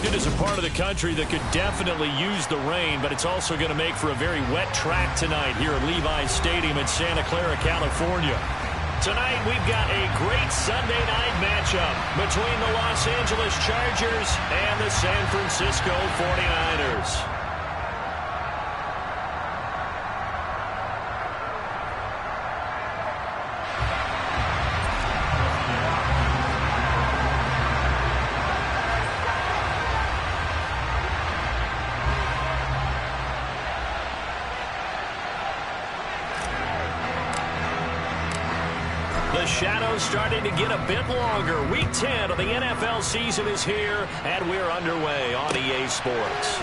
Houston is a part of the country that could definitely use the rain, but it's also going to make for a very wet track tonight here at Levi's Stadium in Santa Clara, California. Tonight, we've got a great Sunday night matchup between the Los Angeles Chargers and the San Francisco 49ers. The shadow's starting to get a bit longer. Week 10 of the NFL season is here, and we're underway on EA Sports.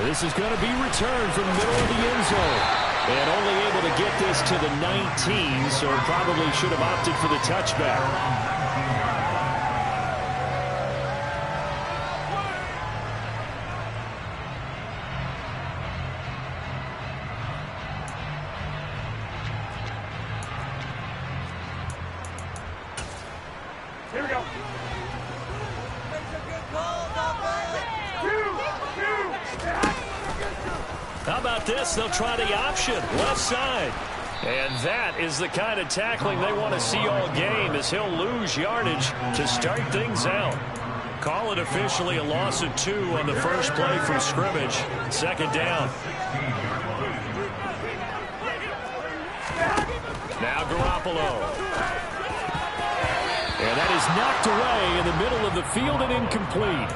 This is going to be returned from the middle of the end zone. And only able to get this to the 19, so probably should have opted for the touchback. How about this? They'll try the option, left side. And that is the kind of tackling they want to see all game, as he'll lose yardage to start things out. Call it officially a loss of 2 on the first play from scrimmage. Second down. Now Garoppolo. And that is knocked away in the middle of the field and incomplete.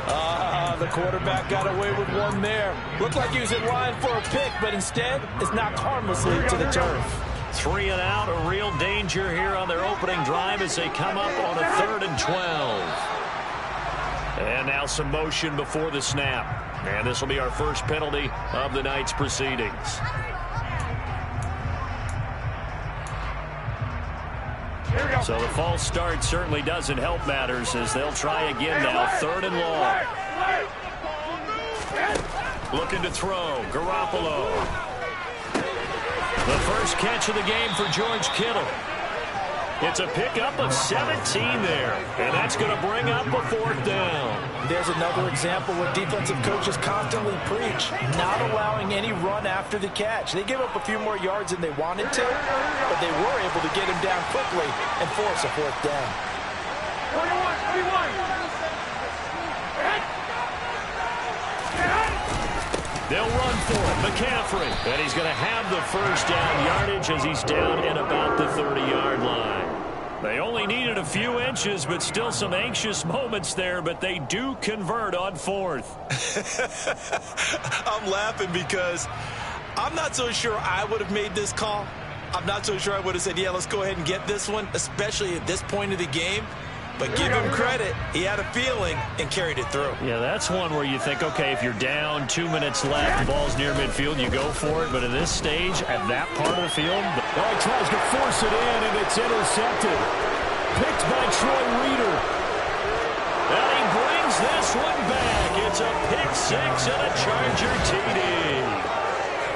The quarterback got away with one there. Looked like he was in line for a pick, but instead it's knocked harmlessly to the turf. 3 and out, a real danger here on their opening drive as they come up on a 3rd and 12. And now some motion before the snap. And this will be our first penalty of the night's proceedings. So the false start certainly doesn't help matters, as they'll try again now. 3rd and long. Looking to throw. Garoppolo. The first catch of the game for George Kittle. It's a pickup of 17 there, and that's going to bring up a 4th down. There's another example where defensive coaches constantly preach, not allowing any run after the catch. They give up a few more yards than they wanted to, but they were able to get him down quickly and force a 4th down. 21. They'll run for it. McCaffrey. And he's going to have the first down yardage as he's down at about the 30-yard line. They only needed a few inches, but still some anxious moments there, but they do convert on 4th. I'm laughing because I'm not so sure I would have made this call. I'm not so sure I would have said, yeah, let's go ahead and get this one, especially at this point of the game. But give him credit. He had a feeling and carried it through. Yeah, that's one where you think, okay, if you're down, 2 minutes left, the ball's near midfield, you go for it. But at this stage, at that part of the field, he tries to force it in, and it's intercepted. Picked by Troy Reeder. And he brings this one back. It's a pick 6 and a Charger TD.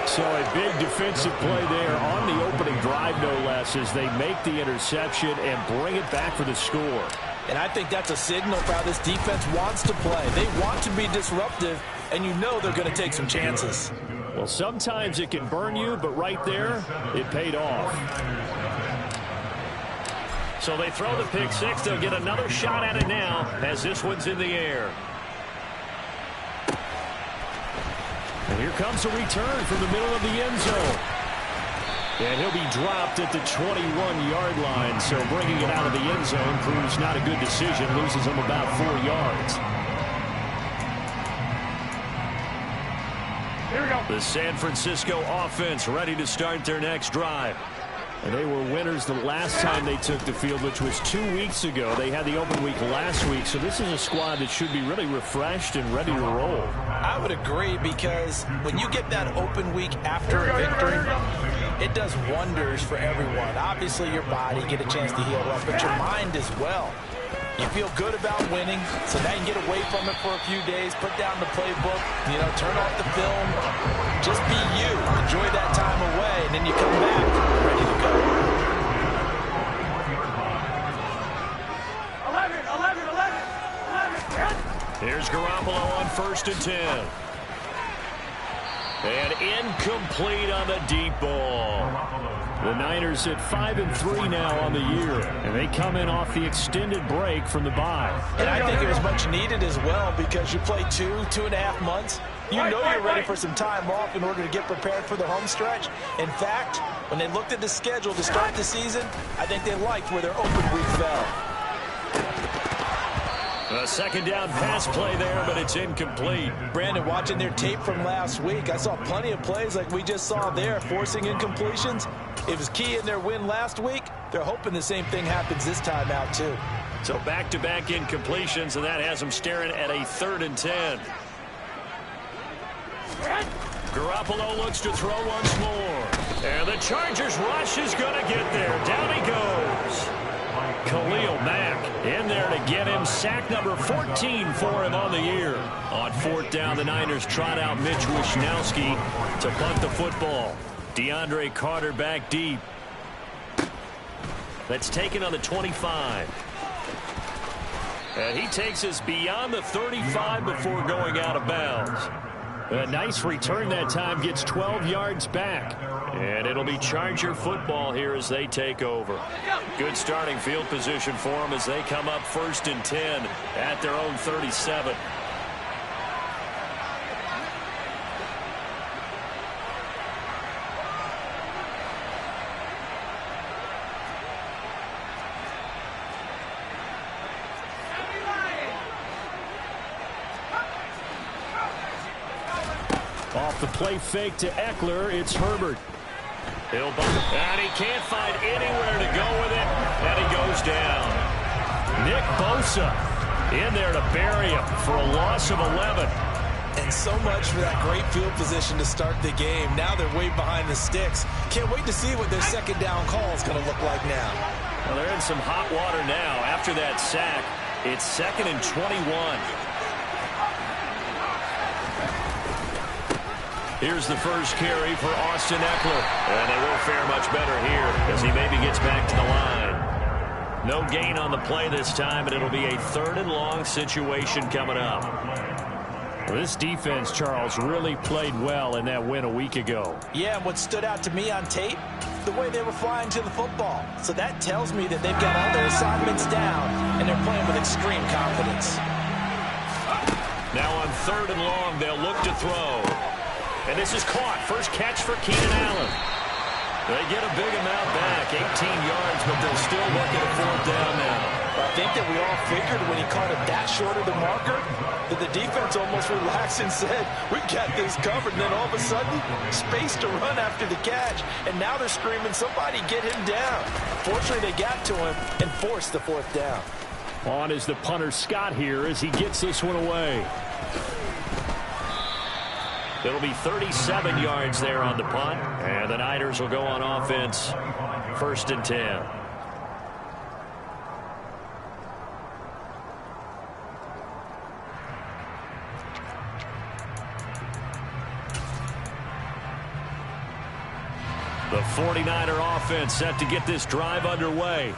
So a big defensive play there on the opening drive, no less, as they make the interception and bring it back for the score. And I think that's a signal for how this defense wants to play. They want to be disruptive, and you know they're going to take some chances. Well, sometimes it can burn you, but right there, it paid off. So they throw the pick 6. They'll get another shot at it now as this one's in the air. And here comes a return from the middle of the end zone. And he'll be dropped at the 21-yard line. So bringing it out of the end zone proves not a good decision. Loses him about 4 yards. Here we go. The San Francisco offense ready to start their next drive. And they were winners the last time they took the field, which was 2 weeks ago. They had the open week last week, so this is a squad that should be really refreshed and ready to roll. I would agree, because when you get that open week after a victory, it does wonders for everyone. Obviously, your body, get a chance to heal up, but your mind as well. You feel good about winning, so now you can get away from it for a few days, put down the playbook, turn off the film, just be you, enjoy that time away, and then you come back ready to go. 11. Here's Garoppolo on 1st and 10. And incomplete on the deep ball. The Niners at 5-3 now on the year, and they come in off the extended break from the bye. And I think it was much needed as well, because you play 2.5 months. You know you're ready for some time off in order to get prepared for the home stretch. In fact, when they looked at the schedule to start the season, I think they liked where their open week fell. A 2nd down pass play there, but it's incomplete. Brandon, watching their tape from last week, I saw plenty of plays like we just saw there, forcing incompletions. It was key in their win last week. They're hoping the same thing happens this time out, too. So back-to-back incompletions, and that has them staring at a 3rd and 10. Garoppolo looks to throw once more. And the Chargers rush is going to get there. Down he goes. Khalil Mack in there to get him. Sack number 14 for him on the year. On 4th down, the Niners trot out Mitch Wishnowsky to punt the football. DeAndre Carter back deep. That's taken on the 25. And he takes us beyond the 35 before going out of bounds. A nice return that time, gets 12 yards back. And it'll be Charger football here as they take over. Good starting field position for them as they come up 1st and 10 at their own 37. Off the play fake to Eckler, it's Herbert. He'll bump, and he can't find anywhere to go with it, and he goes down. Nick Bosa in there to bury him for a loss of 11. And so much for that great field position to start the game. Now they're way behind the sticks. Can't wait to see what their 2nd down call is going to look like now. Well, they're in some hot water now. After that sack, it's 2nd and 21. Here's the first carry for Austin Eckler. And they won't fare much better here as he maybe gets back to the line. No gain on the play this time, and it'll be a 3rd and long situation coming up. Well, this defense, Charles, really played well in that win a week ago. Yeah, and what stood out to me on tape, the way they were flying to the football. So that tells me that they've got all their assignments down, and they're playing with extreme confidence. Now on 3rd and long, they'll look to throw. And this is caught. First catch for Keenan Allen. They get a big amount back, 18 yards, but they'll still look at a 4th down now. I think that we all figured when he caught it that short of the marker that the defense almost relaxed and said, we got this covered. And then all of a sudden, space to run after the catch. And now they're screaming, somebody get him down. Fortunately, they got to him and forced the 4th down. On is the punter Scott here as he gets this one away. It'll be 37 yards there on the punt, and the Niners will go on offense 1st and 10. The 49er offense set to get this drive underway.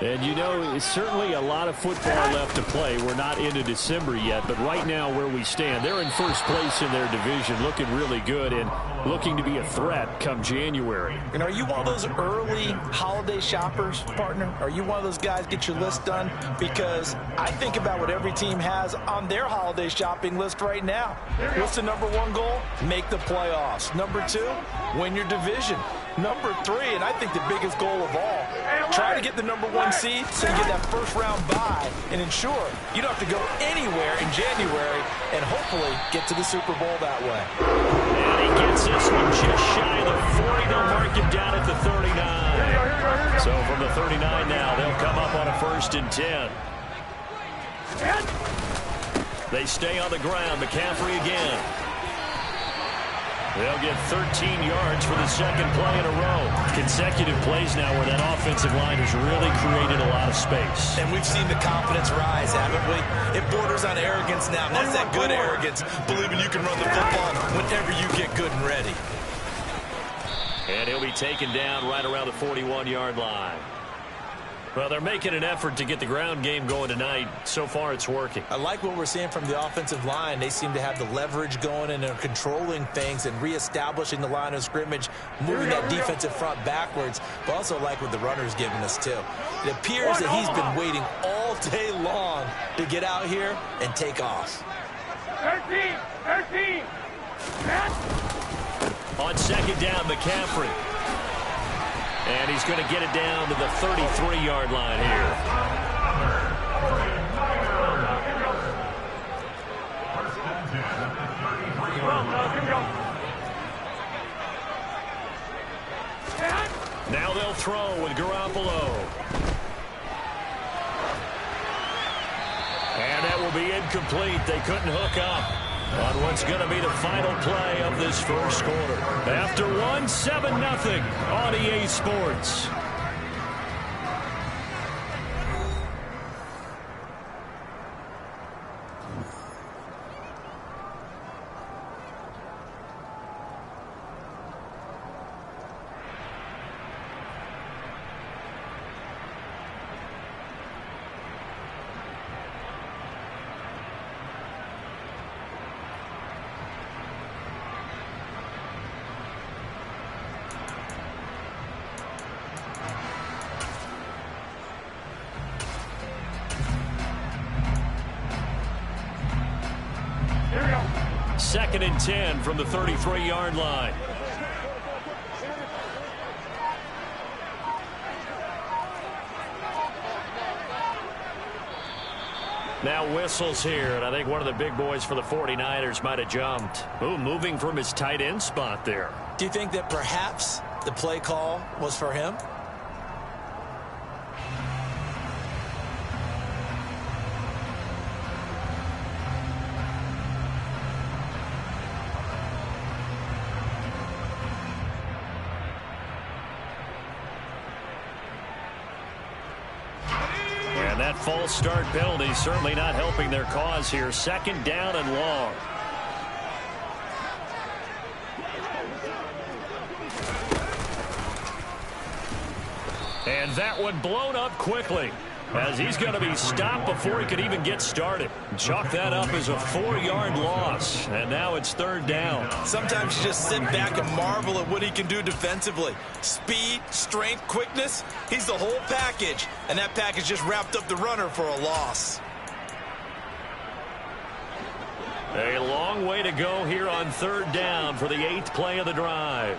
And, you know, it's certainly a lot of football left to play. We're not into December yet, but right now where we stand, they're in 1st place in their division, looking really good and looking to be a threat come January. And are you one of those early holiday shoppers, partner? Are you one of those guys get your list done? Because I think about what every team has on their holiday shopping list right now. What's the number 1 goal? Make the playoffs. Number 2, win your division. Number 3, and I think the biggest goal of all, try to get the number 1 seed so you get that 1st round bye and ensure you don't have to go anywhere in January and hopefully get to the Super Bowl that way. And he gets this one just shy of the 40. They'll mark him down at the 39. So from the 39 now, they'll come up on a 1st and 10. They stay on the ground. McCaffrey again. They'll get 13 yards for the 2nd play in a row. Consecutive plays now where that offensive line has really created a lot of space. And we've seen the confidence rise, haven't we? It borders on arrogance now. And that's that good arrogance, believing you can run the football whenever you get good and ready. And he'll be taken down right around the 41-yard line. Well, they're making an effort to get the ground game going tonight. So far, it's working. I like what we're seeing from the offensive line. They seem to have the leverage going, and they're controlling things and reestablishing the line of scrimmage, moving that defensive front backwards, but also like what the runner's giving us, too. It appears that he's been waiting all day long to get out here and take off. 13. On second down, McCaffrey. And he's going to get it down to the 33-yard line here. Now they'll throw with Garoppolo. And that will be incomplete. They couldn't hook up on what's going to be the final play of this first quarter. After one, 7-0 on EA Sports. Second and 10 from the 33-yard line. Now whistles here, and I think one of the big boys for the 49ers might have jumped. Ooh, moving from his tight end spot there. Do you think that perhaps the play call was for him? That false start penalty certainly not helping their cause here. Second down and long. And that one blown up quickly, as he's going to be stopped before he could even get started. Chalk that up as a 4-yard loss, and now it's third down. Sometimes you just sit back and marvel at what he can do defensively. Speed, strength, quickness, he's the whole package, and that package just wrapped up the runner for a loss. A long way to go here on third down for the 8th play of the drive.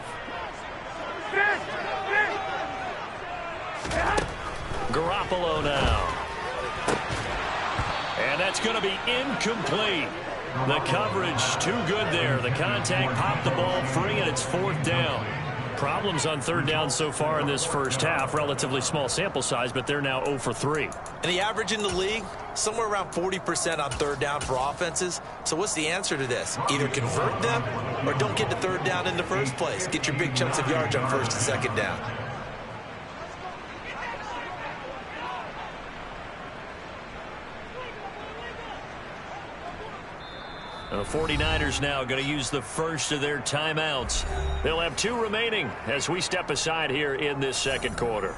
Garoppolo now. And that's going to be incomplete. The coverage too good there. The contact popped the ball free, and it's fourth down. Problems on third down so far in this first half. Relatively small sample size, but they're now 0 for 3. And the average in the league, somewhere around 40% on third down for offenses. So what's the answer to this? Either convert them or don't get to third down in the first place. Get your big chunks of yards on first and second down. The 49ers now going to use the first of their timeouts. They'll have 2 remaining as we step aside here in this second quarter.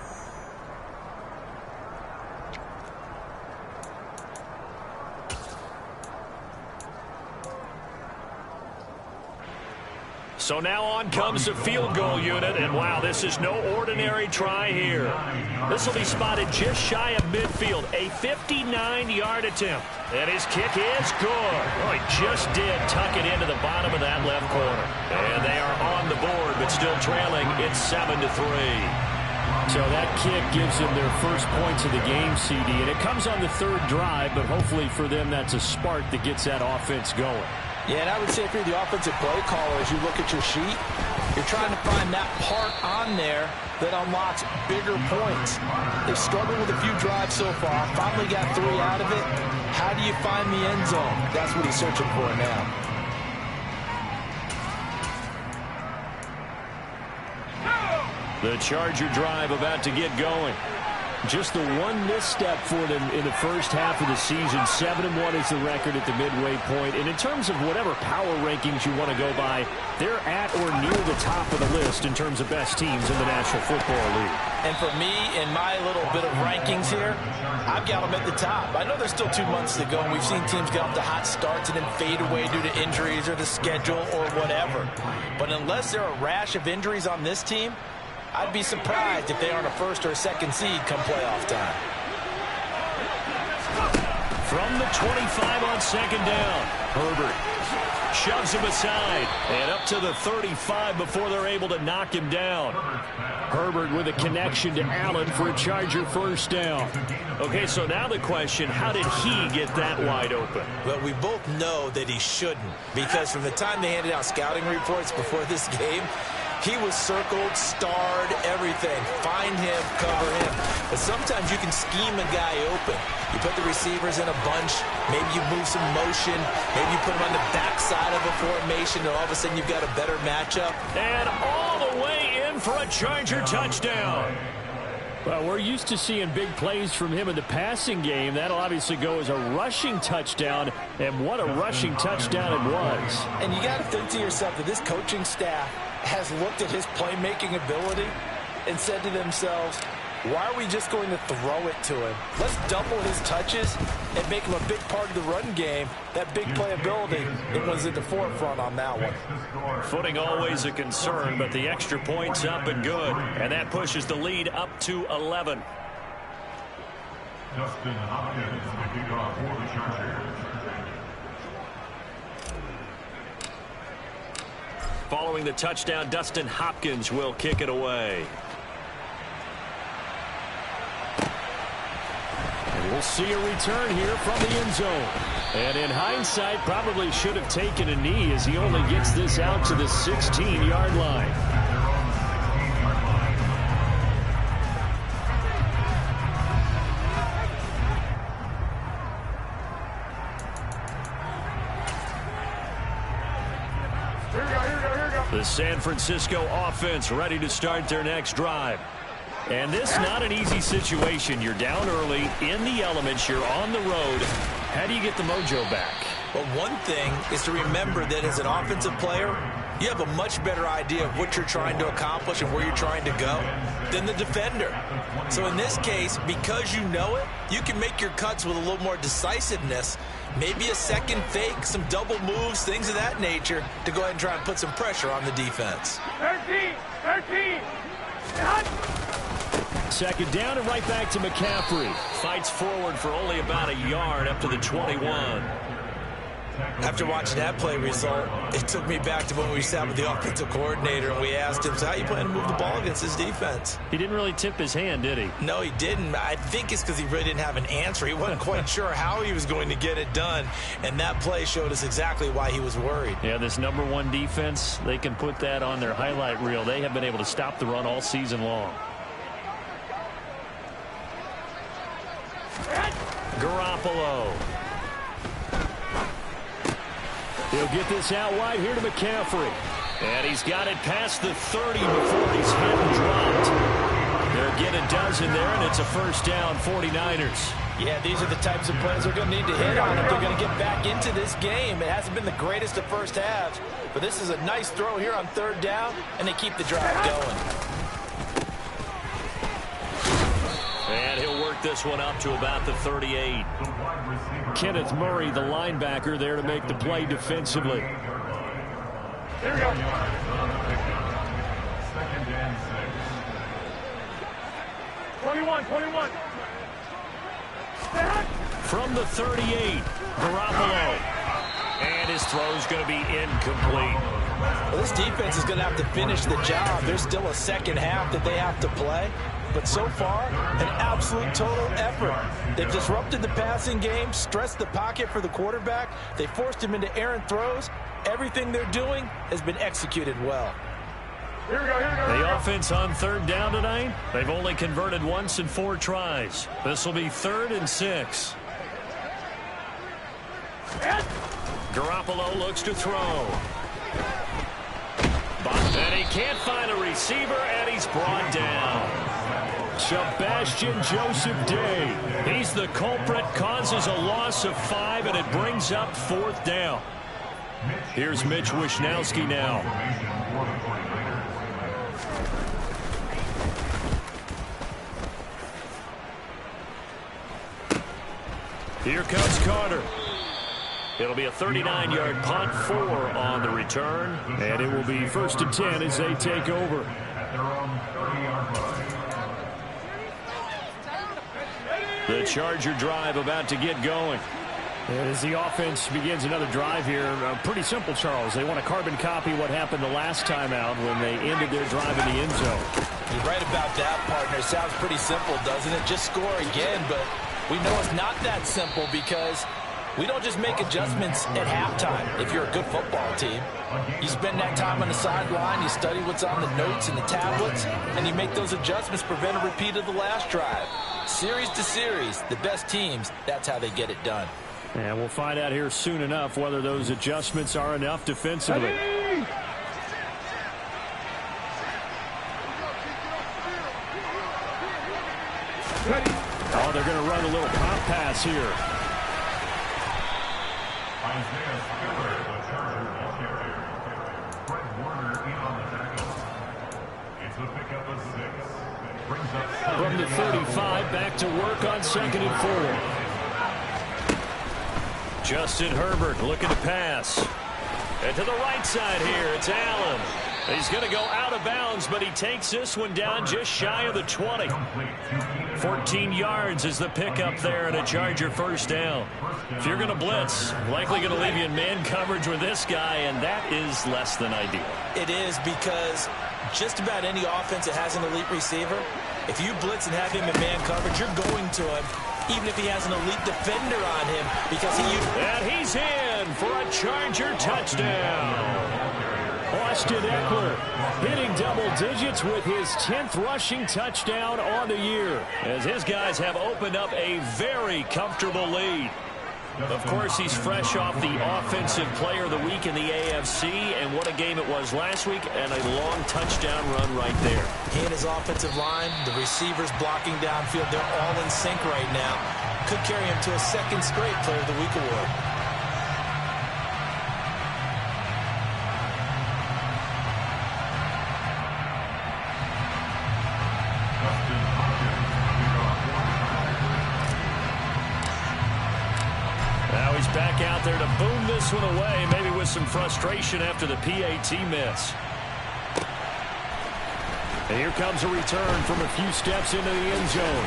So now on comes the field goal unit, and wow, this is no ordinary try here. This will be spotted just shy of midfield, a 59-yard attempt. And his kick is good. Oh, he just did tuck it into the bottom of that left corner. And they are on the board, but still trailing. It's 7-3. So that kick gives them their first points of the game, CD. And it comes on the third drive, but hopefully for them that's a spark that gets that offense going. Yeah, and I would say if you're the offensive play caller, as you look at your sheet, you're trying to find that part on there that unlocks bigger points. They've struggled with a few drives so far. Finally got 3 out of it. How do you find the end zone? That's what he's searching for now. The Charger drive about to get going. Just the one misstep for them in the first half of the season. 7-1 is the record at the midway point. And in terms of whatever power rankings you want to go by, they're at or near the top of the list in terms of best teams in the National Football League. And for me, in my little bit of rankings here, I've got them at the top. I know there's still 2 months to go, and we've seen teams get off to hot starts and then fade away due to injuries or the schedule or whatever. But unless there are a rash of injuries on this team, I'd be surprised if they aren't a first or a second seed come playoff time. From the 25 on second down, Herbert shoves him aside and up to the 35 before they're able to knock him down. Herbert with a connection to Allen for a Charger first down. Okay, so now the question, how did he get that wide open? Well, we both know that he shouldn't, because from the time they handed out scouting reports before this game, he was circled, starred, everything. Find him, cover him. But sometimes you can scheme a guy open. You put the receivers in a bunch. Maybe you move some motion. Maybe you put them on the backside of a formation, and all of a sudden you've got a better matchup. And all the way in for a Charger touchdown. Well, we're used to seeing big plays from him in the passing game. That'll obviously go as a rushing touchdown, and what a rushing touchdown it was. And you got to think to yourself that this coaching staff has looked at his playmaking ability and said to themselves, why are we just going to throw it to him? Let's double his touches and make him a big part of the run game. That big playability, it was at the forefront on that one. Footing always a concern, but the extra point's up and good. And that pushes the lead up to 11. Dustin Hopkins, the kickoff for the Chargers. Following the touchdown, Dustin Hopkins will kick it away. And we'll see a return here from the end zone. And in hindsight, probably should have taken a knee as he only gets this out to the 16-yard line. The San Francisco offense ready to start their next drive. And this not an easy situation. You're down early, in the elements, you're on the road. How do you get the mojo back? Well, one thing is to remember that as an offensive player, you have a much better idea of what you're trying to accomplish and where you're trying to go than the defender. So in this case, because you know it, you can make your cuts with a little more decisiveness. Maybe a second fake, some double moves, things of that nature to go ahead and try and put some pressure on the defense. 13. Second down and right back to McCaffrey. Fights forward for only about a yard up to the 21. After watching that play result, it took me back to when we sat with the offensive coordinator and we asked him, so how you plan to move the ball against this defense? He didn't really tip his hand, did he? No, he didn't. I think it's because he really didn't have an answer. He wasn't quite sure how he was going to get it done, and that play showed us exactly why he was worried. Yeah, this #1 defense, they can put that on their highlight reel. They have been able to stop the run all season long. Garoppolo. He'll get this out wide here to McCaffrey. And he's got it past the 30 before he's hit and dropped. They'll get a dozen there, and it's a first down, 49ers. Yeah, these are the types of plays they're going to need to hit on if they're going to get back into this game. It hasn't been the greatest of first halves, but this is a nice throw here on third down, and they keep the drive going. And he'll work this one up to about the 38. Kenneth Murray, the linebacker, there to make the play defensively. There we go. Second and 6. 21. From the 38, Garoppolo. And his throw's going to be incomplete. Well, this defense is going to have to finish the job. There's still a second half that they have to play. But so far, an absolute total effort. They've disrupted the passing game, stressed the pocket for the quarterback. They forced him into errant throws. Everything they're doing has been executed well. Here we go. The offense on third down tonight, they've only converted once in 4 tries. This will be 3rd and 6. Garoppolo looks to throw. And he can't find a receiver, and he's brought down. Sebastian Joseph Day. He's the culprit, causes a loss of 5, and it brings up 4th down. Here's Mitch Wishnowsky now. Here comes Carter. It'll be a 39-yard punt, 4 on the return. And it will be 1st and 10 as they take over. The Charger drive about to get going. As the offense begins another drive here, pretty simple, Charles. They want to carbon copy what happened the last time out when they ended their drive in the end zone. You're right about that, partner. Sounds pretty simple, doesn't it? Just score again, but we know it's not that simple because we don't just make adjustments at halftime if you're a good football team. You spend that time on the sideline, you study what's on the notes and the tablets, and you make those adjustments, prevent a repeat of the last drive. Series to series, the best teams, that's how they get it done. And we'll find out here soon enough whether those adjustments are enough defensively. Oh, they're going to run a little pop pass here. Isaiah Spiller, the Charger ball carrier. Fred Warner in on the tackle. It's a pickup of 6. Brings up From the 35, back to work on 2nd and 4. Justin Herbert looking to pass. And to the right side here, it's Allen. He's going to go out of bounds, but he takes this one down just shy of the 20. 14 yards is the pickup there and a Charger 1st down. If you're going to blitz, likely going to leave you in man coverage with this guy, and that is less than ideal. It is because just about any offense that has an elite receiver, if you blitz and have him in man coverage, you're going to him, even if he has an elite defender on him, because And he's in for a Charger touchdown. Austin Eckler hitting double digits with his 10th rushing touchdown on the year. As his guys have opened up a very comfortable lead. Of course, he's fresh off the Offensive Player of the Week in the AFC, and what a game it was last week, and a long touchdown run right there. He and his offensive line, the receivers blocking downfield, they're all in sync right now. Could carry him to a 2nd straight Player of the Week award. Back out there to boom this one away, maybe with some frustration after the PAT miss. And here comes a return from a few steps into the end zone.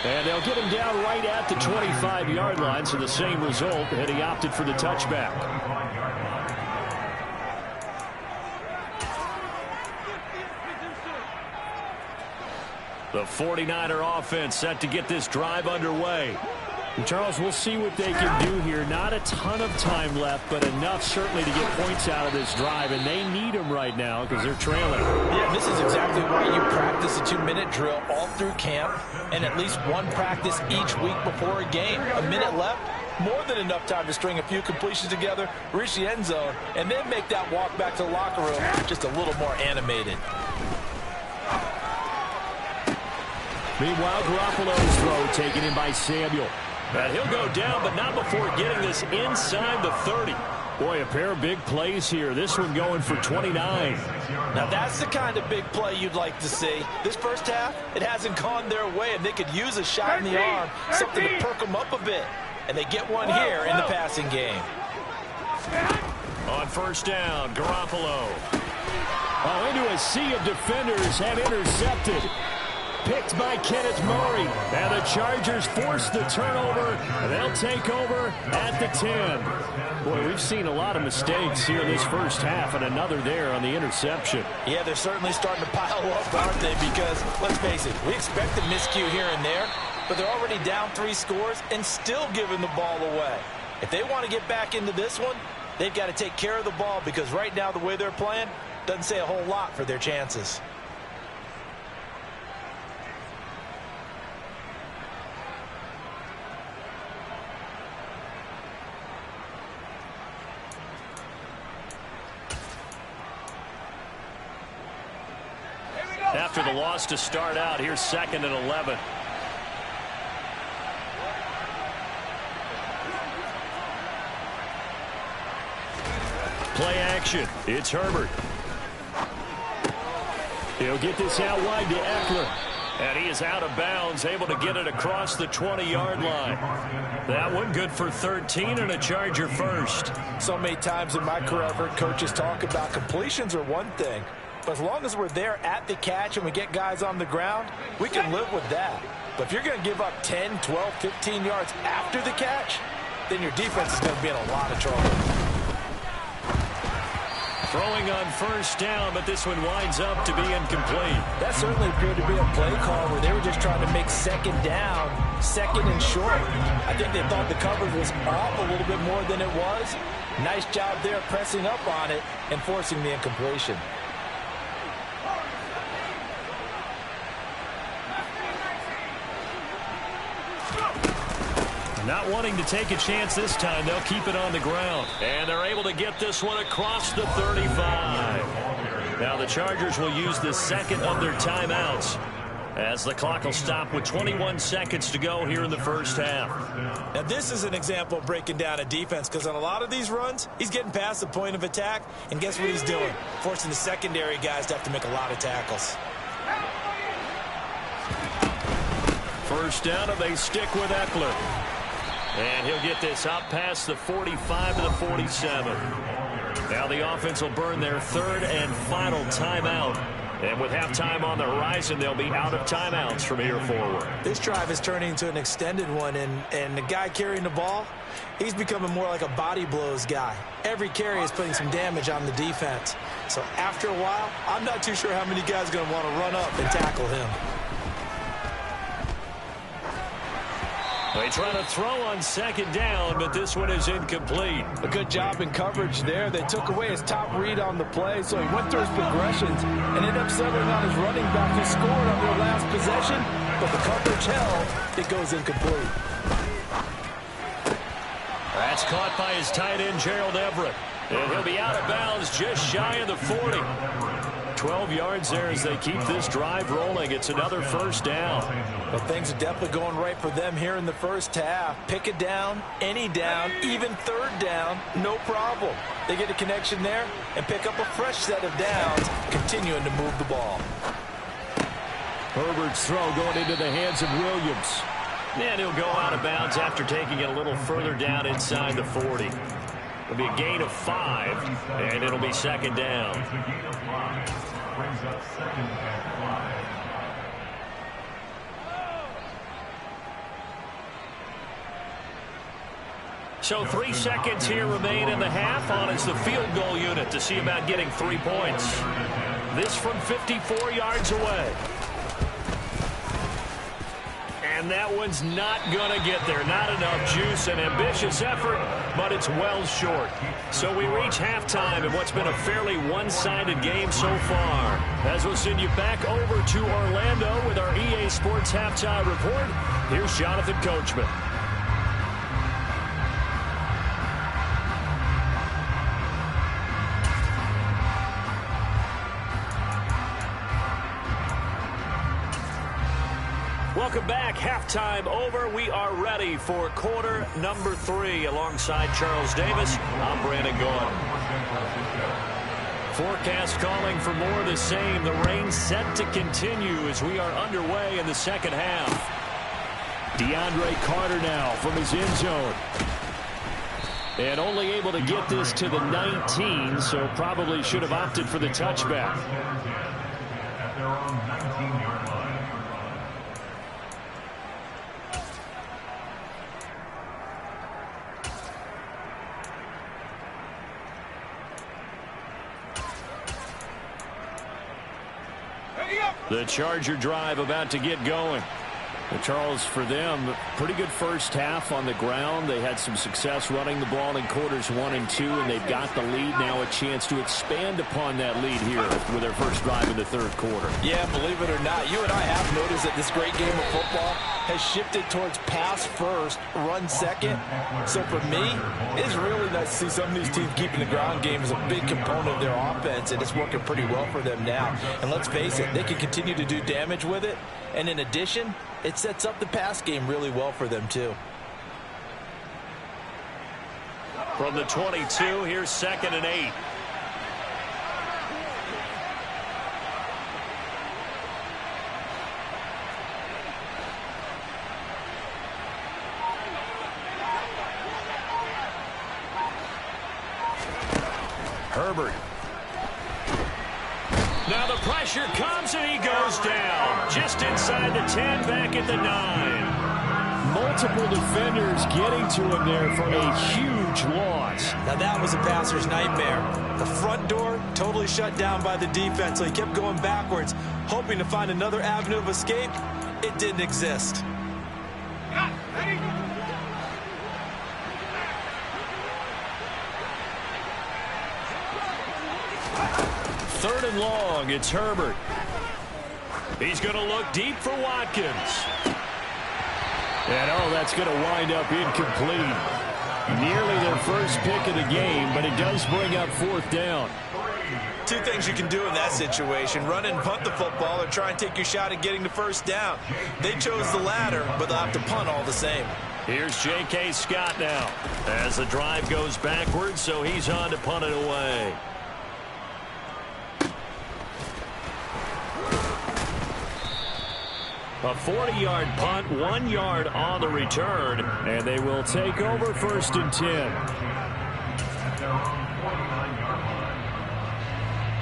And they'll get him down right at the 25-yard line, so the same result, and he opted for the touchback. The 49er offense set to get this drive underway. Charles, we'll see what they can do here. Not a ton of time left, but enough certainly to get points out of this drive, and they need them right now because they're trailing. Yeah, this is exactly why you practice a 2-minute drill all through camp and at least one practice each week before a game. A minute left, more than enough time to string a few completions together, reach the end zone, and then make that walk back to the locker room just a little more animated. Meanwhile, Garoppolo's throw taken in by Samuel. And he'll go down, but not before getting this inside the 30. Boy, a pair of big plays here. This one going for 29. Now, that's the kind of big play you'd like to see. This first half, it hasn't gone their way, and they could use a shot in the arm, something to perk them up a bit. And they get one here in the passing game. On 1st down, Garoppolo. Oh, into a sea of defenders have intercepted. Picked by Kenneth Murray. And the Chargers force the turnover. And they'll take over at the 10. Boy, we've seen a lot of mistakes here this first half, and another there on the interception. Yeah, they're certainly starting to pile up, aren't they? Because, let's face it, we expect a miscue here and there, but they're already down 3 scores and still giving the ball away. If they want to get back into this one, they've got to take care of the ball, because right now the way they're playing doesn't say a whole lot for their chances. after the loss to start out. Here's 2nd and 11. Play action. It's Herbert. He'll get this out wide to Eckler. And he is out of bounds, able to get it across the 20-yard line. That one good for 13 and a Charger first. So many times in my career, I've heard coaches talk about completions are one thing. But as long as we're there at the catch and we get guys on the ground, we can live with that. But if you're going to give up 10, 12, 15 yards after the catch, then your defense is going to be in a lot of trouble. Throwing on first down, but this one winds up to be incomplete. That certainly appeared to be a play call where they were just trying to make second down, second and short. I think they thought the coverage was off a little bit more than it was. Nice job there pressing up on it and forcing the incompletion. Not wanting to take a chance this time, they'll keep it on the ground. And they're able to get this one across the 35. Now the Chargers will use the second of their timeouts as the clock will stop with 21 seconds to go here in the first half. Now this is an example of breaking down a defense, because on a lot of these runs, he's getting past the point of attack, and guess what he's doing? Forcing the secondary guys to have to make a lot of tackles. First down, and they stick with Eckler. And he'll get this up past the 45 to the 47. Now the offense will burn their third and final timeout. And with halftime on the horizon, they'll be out of timeouts from here forward. This drive is turning into an extended one, and the guy carrying the ball, he's becoming more like a body blows guy. Every carry is putting some damage on the defense. So after a while, I'm not too sure how many guys are going to want to run up and tackle him. They try to throw on second down, but this one is incomplete. A good job in coverage there. They took away his top read on the play, so he went through his progressions and ended up settling on his running back who scored on their last possession, but the coverage held. It goes incomplete. That's caught by his tight end, Gerald Everett. And he'll be out of bounds just shy of the 40. 12 yards there as they keep this drive rolling. It's another first down. Well, things are definitely going right for them here in the first half. Pick it down, any down, even third down, no problem. They get a connection there and pick up a fresh set of downs, continuing to move the ball. Herbert's throw going into the hands of Williams. And he'll go out of bounds after taking it a little further down inside the 40. It'll be a gain of 5, and it'll be second down. Brings up 2nd and 5. So 3 seconds here remain in the half on as the field goal unit to see about getting 3 points. This from 54 yards away. And that one's not going to get there. Not enough juice. An ambitious effort, but it's well short. So we reach halftime in what's been a fairly one-sided game so far. As we'll send you back over to Orlando with our EA Sports Halftime Report, here's Jonathan Coachman. Welcome back. Halftime over. We are ready for quarter number 3. Alongside Charles Davis, I'm Brandon Gaudin. Forecast calling for more of the same. The rain set to continue as we are underway in the second half. DeAndre Carter now from his end zone. And only able to get this to the 19, so probably should have opted for the touchback. At their own 19-yard line. The Charger drive about to get going. Well, Charles, for them, pretty good first half on the ground. They had some success running the ball in quarters 1 and 2, and they've got the lead. Now a chance to expand upon that lead here with their first drive in the third quarter. Yeah, believe it or not, you and I have noticed that this great game of football has shifted towards pass first, run second. So for me, it's really nice to see some of these teams keeping the ground game as a big component of their offense, and it's working pretty well for them now. And let's face it, they can continue to do damage with it. And in addition, it sets up the pass game really well for them, too. From the 22, here's 2nd and 8. Herbert. Now the pressure comes and he goes down. Just inside the 10, back at the 9. Multiple defenders getting to him there for a huge loss. Now that was a passer's nightmare. The front door totally shut down by the defense, so he kept going backwards, hoping to find another avenue of escape. It didn't exist. Third and long, it's Herbert. He's going to look deep for Watkins. And that's going to wind up incomplete. Nearly their first pick of the game, but it does bring up 4th down. Two things you can do in that situation: run and punt the football, or try and take your shot at getting the first down. They chose the latter, but they'll have to punt all the same. Here's J.K. Scott now as the drive goes backwards, so he's on to punt it away. A 40-yard punt, 1 yard on the return, and they will take over 1st and 10.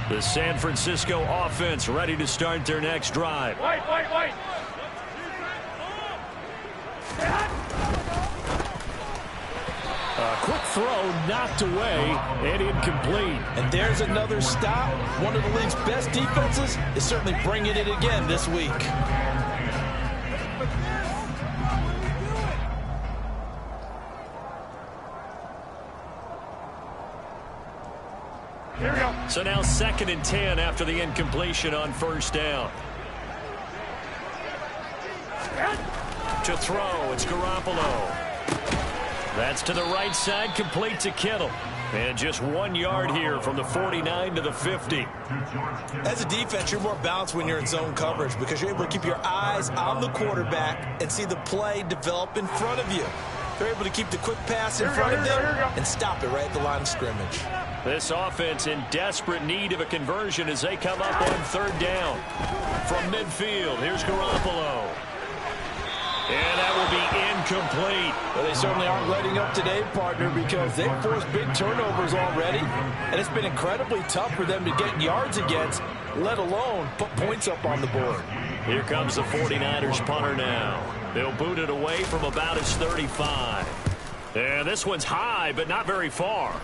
The San Francisco offense ready to start their next drive. Wait. A quick throw knocked away and incomplete. And there's another stop. One of the league's best defenses is certainly bringing it again this week. Here we go. So now 2nd and 10 after the incompletion on 1st down. To throw, it's Garoppolo. That's to the right side, complete to Kittle. And just 1 yard here from the 49 to the 50. As a defense, you're more balanced when you're in zone coverage because you're able to keep your eyes on the quarterback and see the play develop in front of you. They're able to keep the quick pass in front of them and stop it right at the line of scrimmage. This offense in desperate need of a conversion as they come up on 3rd down. From midfield, here's Garoppolo. And that will be incomplete. Well, they certainly aren't letting up today, partner, because they've forced big turnovers already, and it's been incredibly tough for them to get yards against, let alone put points up on the board. Here comes the 49ers punter now. They'll boot it away from about his 35. And this one's high, but not very far.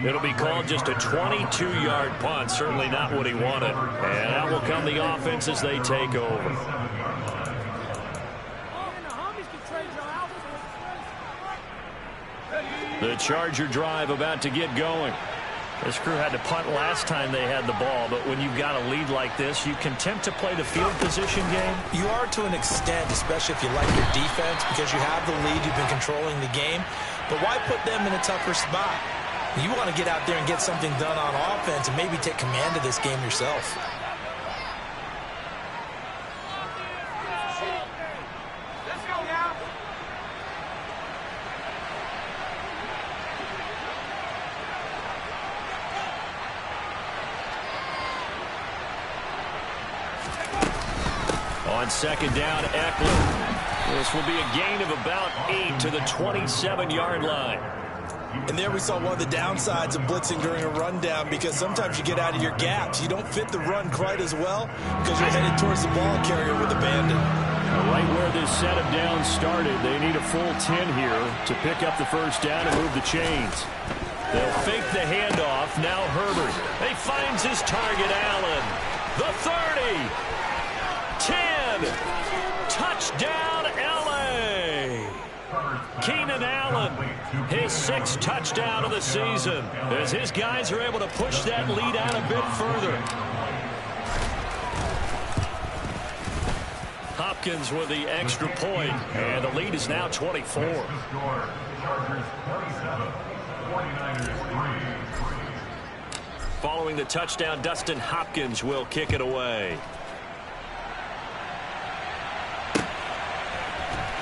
It'll be called just a 22-yard punt. Certainly not what he wanted. And out will come the offense as they take over. The Charger drive about to get going. This crew had to punt last time they had the ball, but when you've got a lead like this, you can tempt to play the field position game. You are to an extent, especially if you like your defense, because you have the lead, you've been controlling the game. But why put them in a tougher spot? You want to get out there and get something done on offense and maybe take command of this game yourself. Let's go now. On 2nd down, Eckler. This will be a gain of about 8 to the 27-yard line. And there we saw one of the downsides of blitzing during a rundown, because sometimes you get out of your gaps. You don't fit the run quite as well because you're headed towards the ball carrier with abandon. Right where this set of downs started, they need a full 10 here to pick up the first down and move the chains. They'll fake the handoff. Now Herbert. He finds his target, Allen. The 30. 10. Touchdown, L.A. Keenan Allen, his 6th touchdown of the season, as his guys are able to push that lead out a bit further. Hopkins with the extra point, and the lead is now 24. Following the touchdown, Dustin Hopkins will kick it away.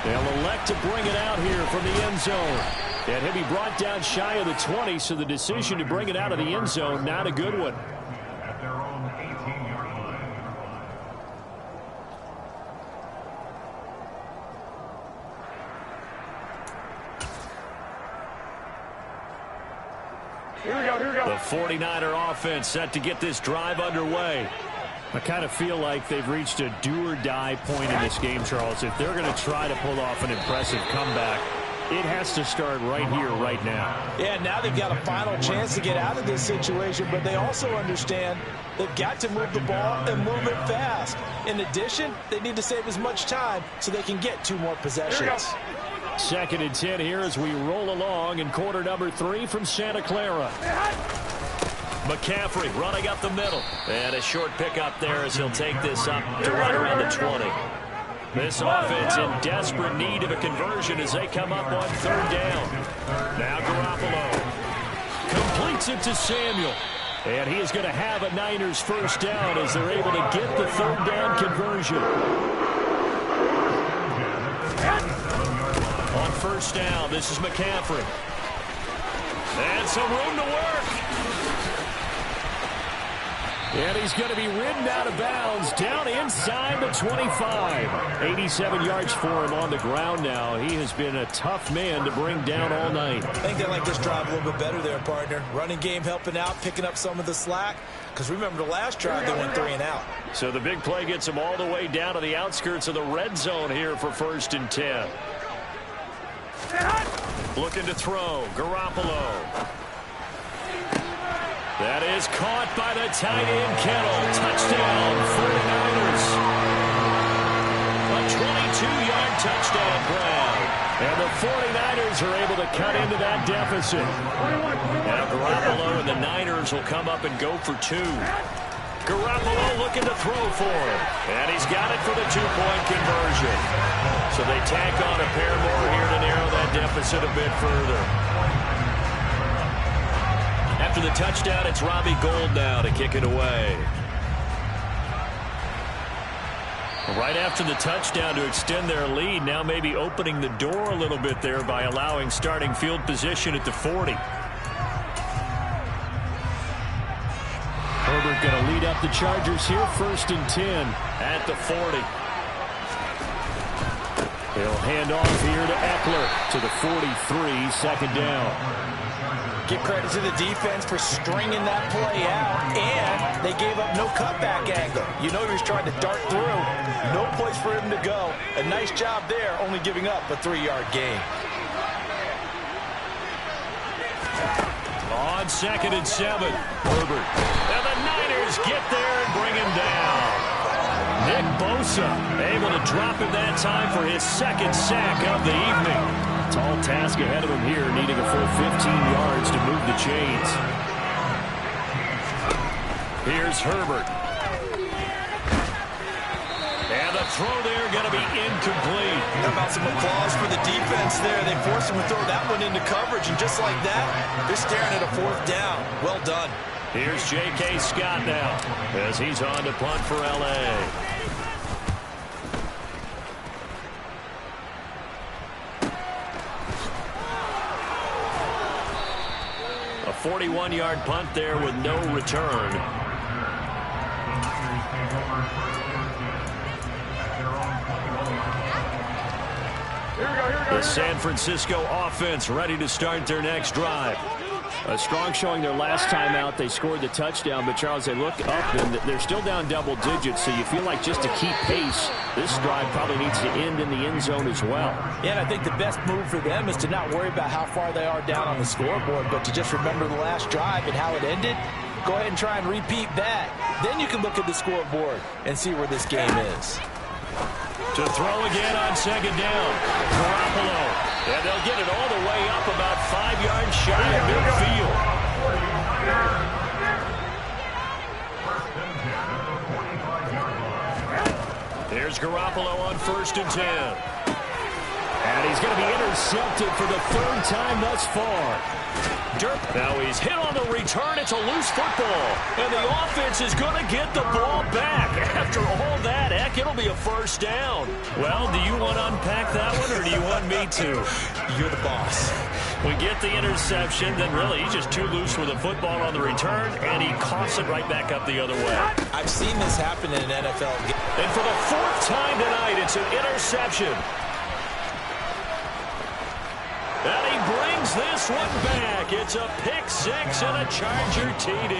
They'll elect to bring it out here from the end zone. And he'll be brought down shy of the 20, so the decision to bring it out of the end zone, not a good one. At their own 18-yard line. Here we go. The 49er offense set to get this drive underway. I kind of feel like they've reached a do-or-die point in this game, Charles. If they're going to try to pull off an impressive comeback, it has to start right here, right now. Yeah, now they've got a final chance to get out of this situation, but they also understand they've got to move the ball and move it fast. In addition, they need to save as much time so they can get 2 more possessions. 2nd and 10 here as we roll along in quarter number 3 from Santa Clara. McCaffrey running up the middle. And a short pickup there as he'll take this up to right around the 20. This offense in desperate need of a conversion as they come up on 3rd down. Now Garoppolo completes it to Samuel. And he is going to have a Niners first down as they're able to get the 3rd down conversion. On 1st down, this is McCaffrey. And some room to work. And he's going to be ridden out of bounds down inside the 25. 87 yards for him on the ground now. He has been a tough man to bring down all night. I think they like this drive a little bit better there, partner. Running game helping out, picking up some of the slack. Because remember the last drive, they went 3 and out. So the big play gets him all the way down to the outskirts of the red zone here for 1st and 10. Looking to throw. Garoppolo. That is caught by the tight end, Kittle. Touchdown, 49ers. A 22-yard touchdown grab. And the 49ers are able to cut into that deficit. Now Garoppolo and the Niners will come up and go for 2. Garoppolo looking to throw for him. And he's got it for the 2-point conversion. So they tack on a pair more here to narrow that deficit a bit further. After the touchdown, it's Robbie Gould now to kick it away. Right after the touchdown to extend their lead, now maybe opening the door a little bit there by allowing starting field position at the 40. Herbert going to lead up the Chargers here, 1st and 10 at the 40. He'll hand off here to Eckler to the 43, 2nd down. Give credit to the defense for stringing that play out, and they gave up no cutback angle. You know he was trying to dart through. No place for him to go. A nice job there, only giving up a 3-yard gain. On 2nd and 7, Herbert. And the Niners get there and bring him down. Nick Bosa able to drop him that time for his 2nd sack of the evening. Tall task ahead of him here, needing a full 15 yards to move the chains. Here's Herbert. And the throw there going to be incomplete. How about some applause for the defense there? They forced him to throw that one into coverage, and just like that, they're staring at a 4th down. Well done. Here's J.K. Scott now as he's on to punt for L.A. A 41-yard punt there with no return. The San Francisco offense ready to start their next drive. A strong showing their last time out. They scored the touchdown, but Charles, they look up and they're still down double digits, so you feel like just to keep pace, this drive probably needs to end in the end zone as well. Yeah, and I think the best move for them is to not worry about how far they are down on the scoreboard, but to just remember the last drive and how it ended. Go ahead and try and repeat that. Then you can look at the scoreboard and see where this game is. To throw again on second down. Garoppolo. And they'll get it all the way up about 5 yards shy of midfield. Here's Garoppolo on 1st and 10. And he's going to be intercepted for the 3rd time thus far. Now he's hit on the return. It's a loose football. And the offense is going to get the ball back. After all that, heck, it'll be a 1st down. Well, do you want to unpack that one, or do you want me to? You're the boss. We get the interception, then really he's just too loose with the football on the return, and he coughs it right back up the other way. I've seen this happen in an NFL game. And for the 4th time tonight, it's an interception. And he brings this one back. It's a pick 6 and a Charger TD.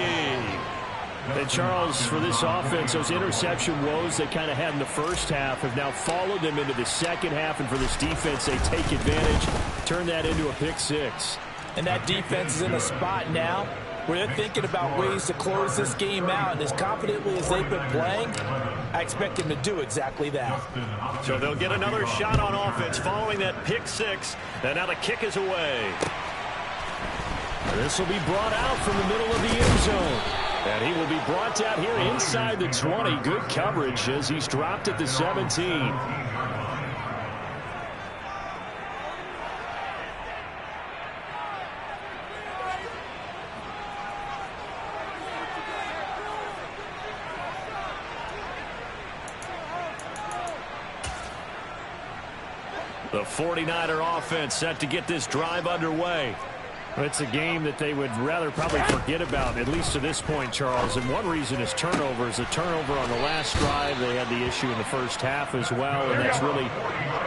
And Charles, for this offense, those interception woes they kind of had in the first half have now followed them into the second half. And for this defense, they take advantage, turn that into a pick 6. And that defense is in a spot now where they're thinking about ways to close this game out. And as confidently as they've been playing, I expect them to do exactly that. So they'll get another shot on offense following that pick 6. And now the kick is away. This will be brought out from the middle of the end zone. And he will be brought out here inside the 20. Good coverage as he's dropped at the 17. The 49er offense set to get this drive underway. It's a game that they would rather probably forget about, at least to this point, Charles. And one reason is turnovers. A turnover on the last drive. They had the issue in the first half as well. And that's really,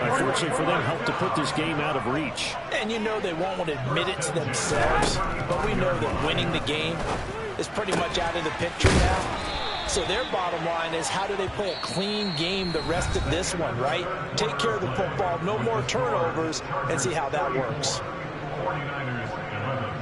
unfortunately for them, helped to put this game out of reach. And you know they won't want to admit it to themselves. But we know that winning the game is pretty much out of the picture now. So their bottom line is, how do they play a clean game the rest of this one, right? Take care of the football, no more turnovers, and see how that works. 49ers 11.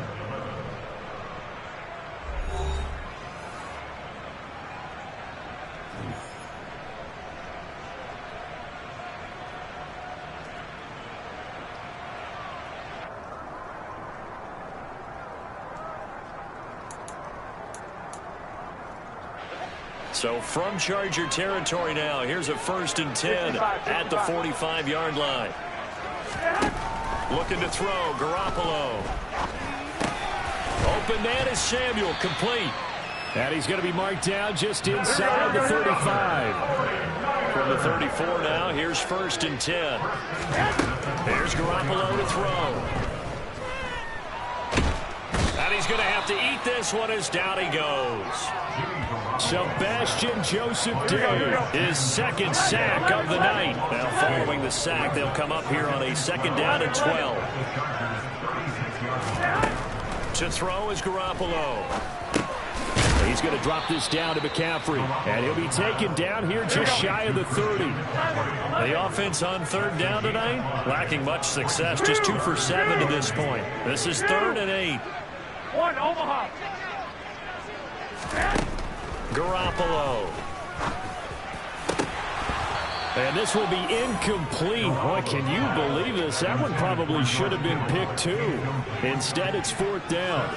So from Charger territory now, here's a 1st and 10 at the 45-yard line. Looking to throw, Garoppolo. Open man is Samuel, complete. And he's going to be marked down just inside the 35. From the 34 now, here's 1st and 10. Here's Garoppolo to throw. And he's going to have to eat this one as down he goes. Sebastian Joseph Day, his 2nd sack of the night. Now following the sack, they'll come up here on a 2nd down and 12. To throw is Garoppolo. He's going to drop this down to McCaffrey. And he'll be taken down here just shy of the 30. The offense on 3rd down tonight, lacking much success. Just 2 for 7 to this point. This is 3rd and 8. One, Omaha. Garoppolo. And this will be incomplete. Boy, can you believe this? That one probably should have been picked 2. Instead, it's 4th down.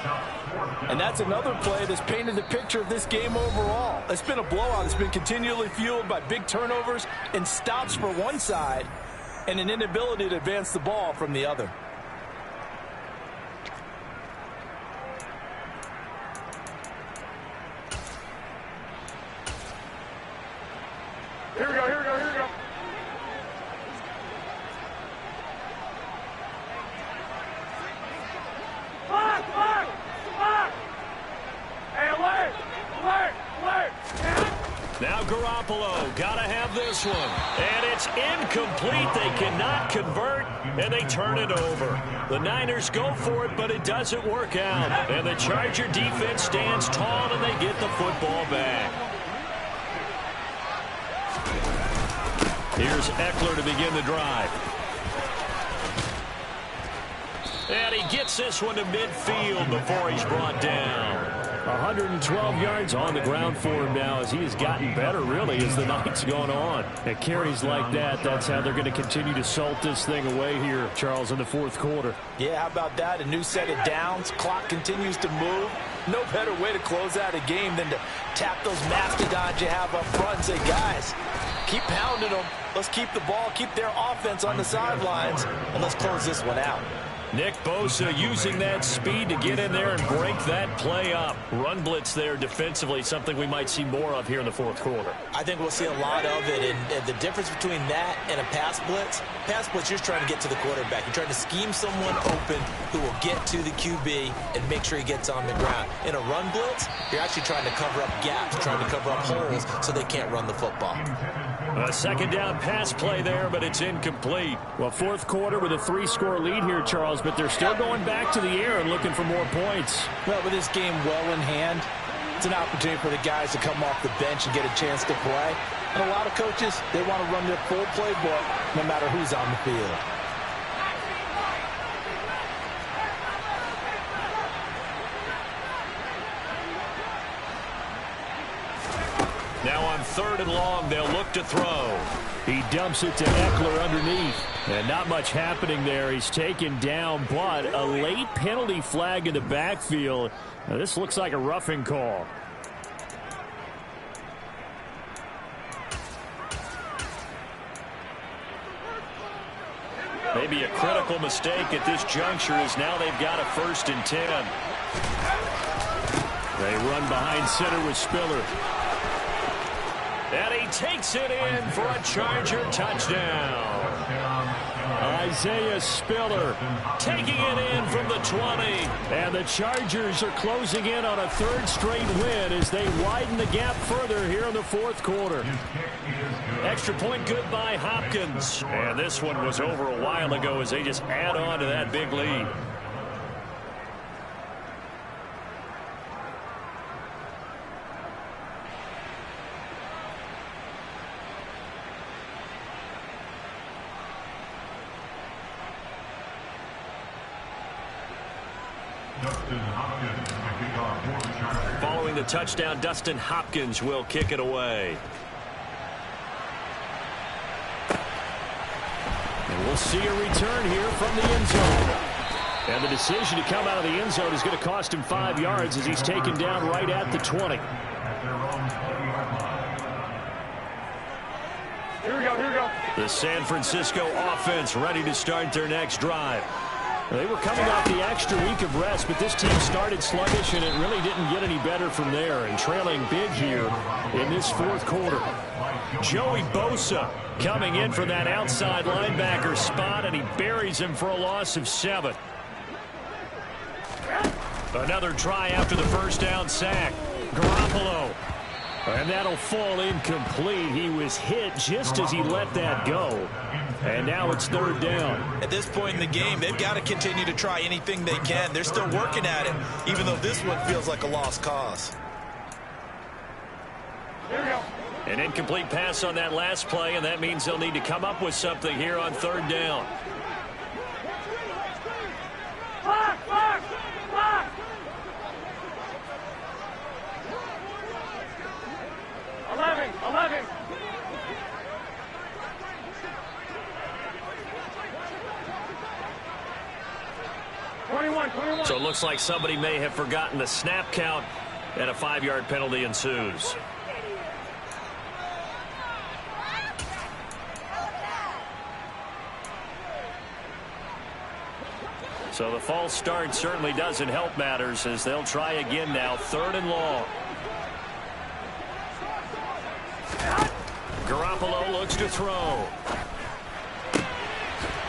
And that's another play that's painted the picture of this game overall. It's been a blowout. It's been continually fueled by big turnovers and stops for one side and an inability to advance the ball from the other. Here we go, here we go, here we go. Block! Hey, alert! Now Garoppolo, gotta have this one. And it's incomplete. They cannot convert, and they turn it over. The Niners go for it, but it doesn't work out. And the Charger defense stands tall, and they get the football back. Here's Eckler to begin the drive. And he gets this one to midfield before he's brought down. 112 yards on the ground for him now as he has gotten better, really, as the night's gone on. At carries like that, that's how they're going to continue to salt this thing away here, Charles, in the fourth quarter. Yeah, how about that? A new set of downs. Clock continues to move. No better way to close out a game than to tap those mastodons you have up front and say, guys, keep pounding them. Let's keep the ball, keep their offense on the sidelines, and let's close this one out. Nick Bosa using that speed to get in there and break that play up. Run blitz there defensively, something we might see more of here in the fourth quarter. I think we'll see a lot of it, and the difference between that and a pass blitz, you're trying to get to the quarterback. You're trying to scheme someone open who will get to the QB and make sure he gets on the ground. In a run blitz, you're actually trying to cover up gaps, trying to cover up holes so they can't run the football. A second down pass play there, but it's incomplete. Well, fourth quarter with a 3-score lead here, Charles, but they're still going back to the air and looking for more points. Well, with this game well in hand, it's an opportunity for the guys to come off the bench and get a chance to play. And a lot of coaches, they want to run their full playbook no matter who's on the field. Now on 3rd and long, they'll look to throw. He dumps it to Eckler underneath. And not much happening there. He's taken down, but a late penalty flag in the backfield. Now, this looks like a roughing call. Maybe a critical mistake at this juncture as now they've got a 1st and 10. They run behind center with Spiller. And he takes it in for a Charger touchdown. Isaiah Spiller taking it in from the 20. And the Chargers are closing in on a 3rd straight win as they widen the gap further here in the fourth quarter. Extra point good by Hopkins. And this one was over a while ago as they just add on to that big lead. Following the touchdown, Dustin Hopkins will kick it away. And we'll see a return here from the end zone. And the decision to come out of the end zone is going to cost him 5 yards as he's taken down right at the 20. Here we go, here we go. The San Francisco offense ready to start their next drive. They were coming off the extra week of rest, but this team started sluggish, and it really didn't get any better from there. And trailing big here in this fourth quarter. Joey Bosa coming in for that outside linebacker spot, and he buries him for a loss of 7. Another try after the first down sack. Garoppolo. And that'll fall incomplete. He was hit just as he let that go. And now it's 3rd down. At this point in the game, they've got to continue to try anything they can. They're still working at it, even though this one feels like a lost cause. Here we go. An incomplete pass on that last play, and that means they'll need to come up with something here on 3rd down. Block, block, block. 11. 21. So it looks like somebody may have forgotten the snap count, and a 5-yard penalty ensues. So the false start certainly doesn't help matters as they'll try again now, 3rd and long. Garoppolo looks to throw.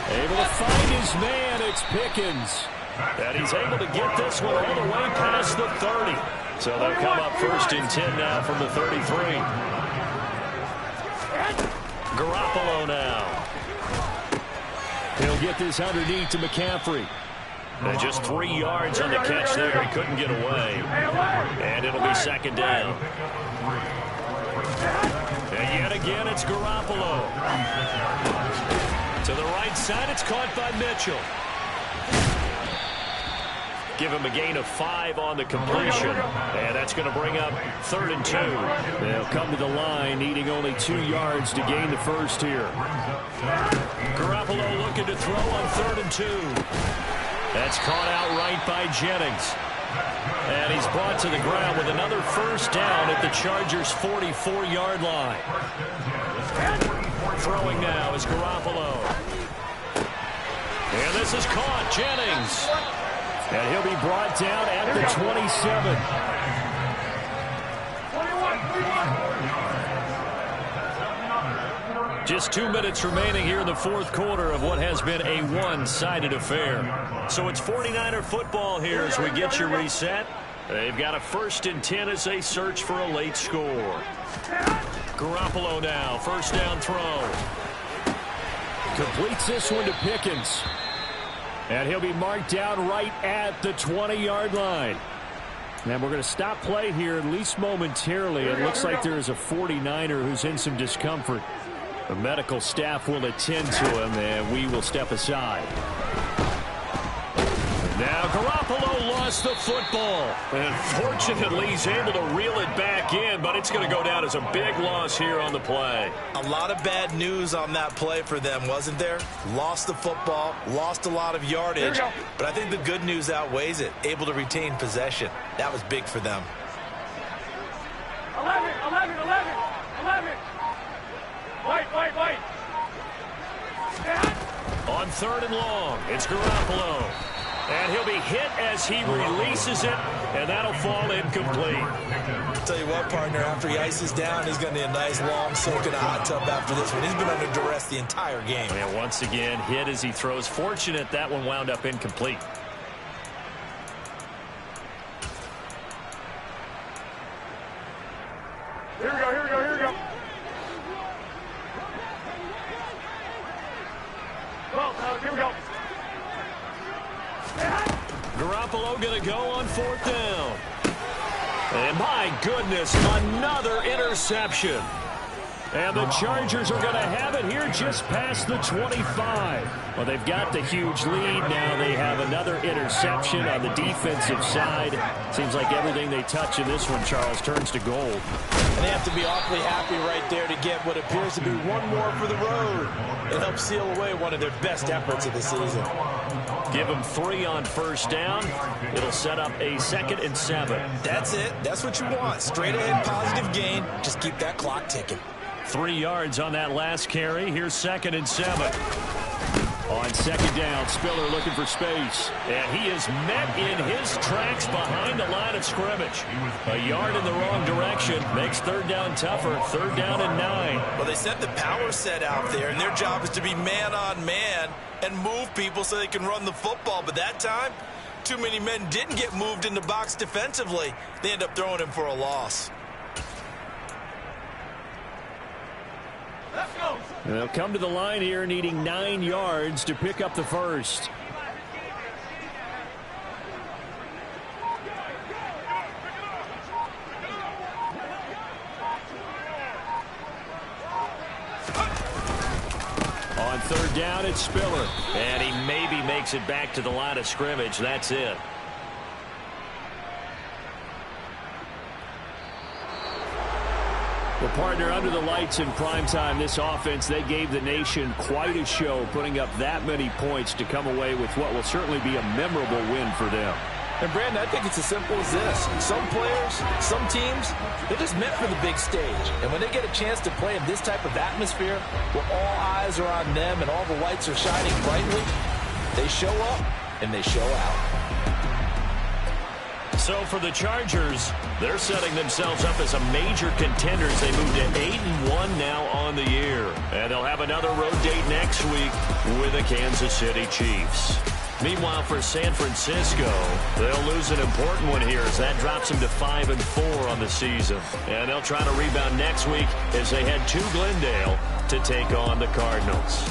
Able to find his man. It's Pickens. And he's able to get this one all the way past the 30. So they'll come up 1st and 10 now from the 33. Garoppolo now. He'll get this underneath to McCaffrey. And just 3 yards on the catch there. He couldn't get away. And it'll be 2nd down. And yet again, it's Garoppolo. To the right side, it's caught by Mitchell. Give him a gain of 5 on the completion. And that's going to bring up 3rd and 2. They'll come to the line, needing only 2 yards to gain the first here. Garoppolo looking to throw on 3rd and 2. That's caught out right by Jennings. And he's brought to the ground with another first down at the Chargers' 44-yard line. Throwing now is Garoppolo. And this is caught. Jennings. And he'll be brought down at the 27. 21. Just 2 minutes remaining here in the 4th quarter of what has been a one-sided affair. So it's 49er football here as we get you reset. They've got a 1st and 10 as they search for a late score. Garoppolo now, first down throw. Completes this one to Pickens. And he'll be marked down right at the 20-yard line. And we're going to stop play here, at least momentarily. It looks like there is a 49er who's in some discomfort. The medical staff will attend to him, and we will step aside. Now Garoppolo lost the football. And fortunately, he's able to reel it back in, but it's going to go down as a big loss here on the play. A lot of bad news on that play for them, wasn't there? Lost the football, lost a lot of yardage, but I think the good news outweighs it. Able to retain possession. That was big for them. 11. Wait. On 3rd and long, it's Garoppolo. And he'll be hit as he releases it, and that'll fall incomplete. I'll tell you what, partner, after he ices down, he's going to need a nice long soak in a hot tub after this one. He's been under duress the entire game. And once again, hit as he throws. Fortunate that one wound up incomplete. Here we go. Well, here we go. Garoppolo going to go on 4th down. And my goodness, another interception. And the Chargers are going to have it here just past the 25. Well, they've got the huge lead. Now they have another interception on the defensive side. Seems like everything they touch in this one, Charles, turns to gold. And they have to be awfully happy right there to get what appears to be one more for the road. It helps seal away one of their best efforts of the season. Give them 3 on first down. It'll set up a 2nd and 7. That's it. That's what you want. Straight ahead positive gain. Just keep that clock ticking. 3 yards on that last carry. Here's 2nd and 7. On 2nd down, Spiller looking for space. And he is met in his tracks behind the line of scrimmage. A yard in the wrong direction makes 3rd down tougher. 3rd down and 9. Well, they sent the power set out there, and their job is to be man-on-man and move people so they can run the football. But that time, too many men didn't get moved in the box defensively. They end up throwing him for a loss. Let's go. They'll come to the line here needing 9 yards to pick up the first. On 3rd down, it's Spiller. And he maybe makes it back to the line of scrimmage. That's it. Well, partner, under the lights in primetime, this offense, they gave the nation quite a show, putting up that many points to come away with what will certainly be a memorable win for them. And, Brandon, I think it's as simple as this. Some players, some teams, they're just meant for the big stage. And when they get a chance to play in this type of atmosphere where all eyes are on them and all the lights are shining brightly, they show up and they show out. So for the Chargers, they're setting themselves up as a major contender as they move to 8-1 now on the year. And they'll have another road date next week with the Kansas City Chiefs. Meanwhile, for San Francisco, they'll lose an important one here as that drops them to 5-4 on the season. And they'll try to rebound next week as they head to Glendale to take on the Cardinals.